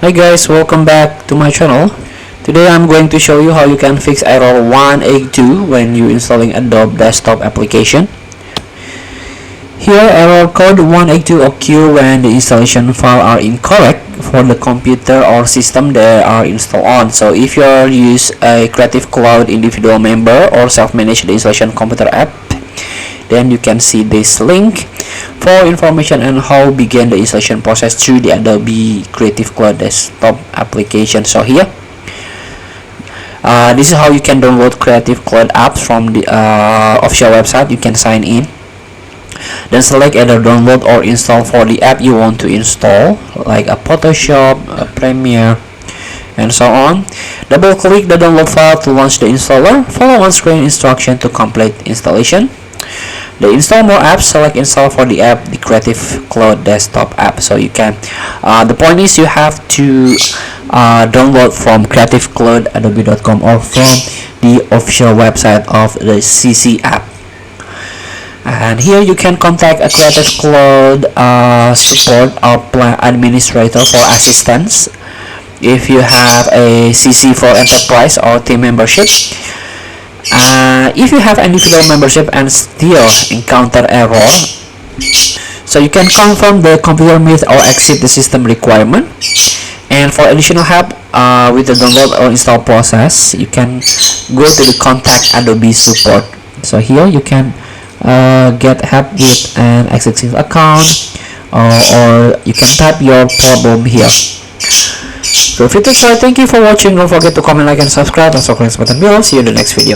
Hi guys, welcome back to my channel. Today I'm going to show you how you can fix error 182 when you installing Adobe desktop application. Here, error code 182 occur when the installation file are incorrect for the computer or system they are installed on. So if you use a Creative Cloud individual member or self-manage the installation computer app, then you can see this link for information on how begin the installation process through the Adobe Creative Cloud desktop application. So here, this is how you can download Creative Cloud apps from the official website. You can sign in, then select either download or install for the app you want to install, like a Photoshop, a Premiere, and so on. Double click the download file to launch the installer. Follow on-screen instruction to complete installation. The install more apps, select install for the app, the Creative Cloud desktop app. So you can, the point is you have to download from creativecloudadobe.com or from the official website of the CC app. And here you can contact a Creative Cloud support or plan administrator for assistance if you have a CC for enterprise or team membership. If you have individual membership and still encounter error, so you can confirm the computer meet or exceed the system requirement. And for additional help with the download or install process, you can go to the contact Adobe support. So here you can get help with an existing account, or you can type your problem here. So if you think so, thank you for watching. Don't forget to comment, like, and subscribe, and also click the button below. See you in the next video.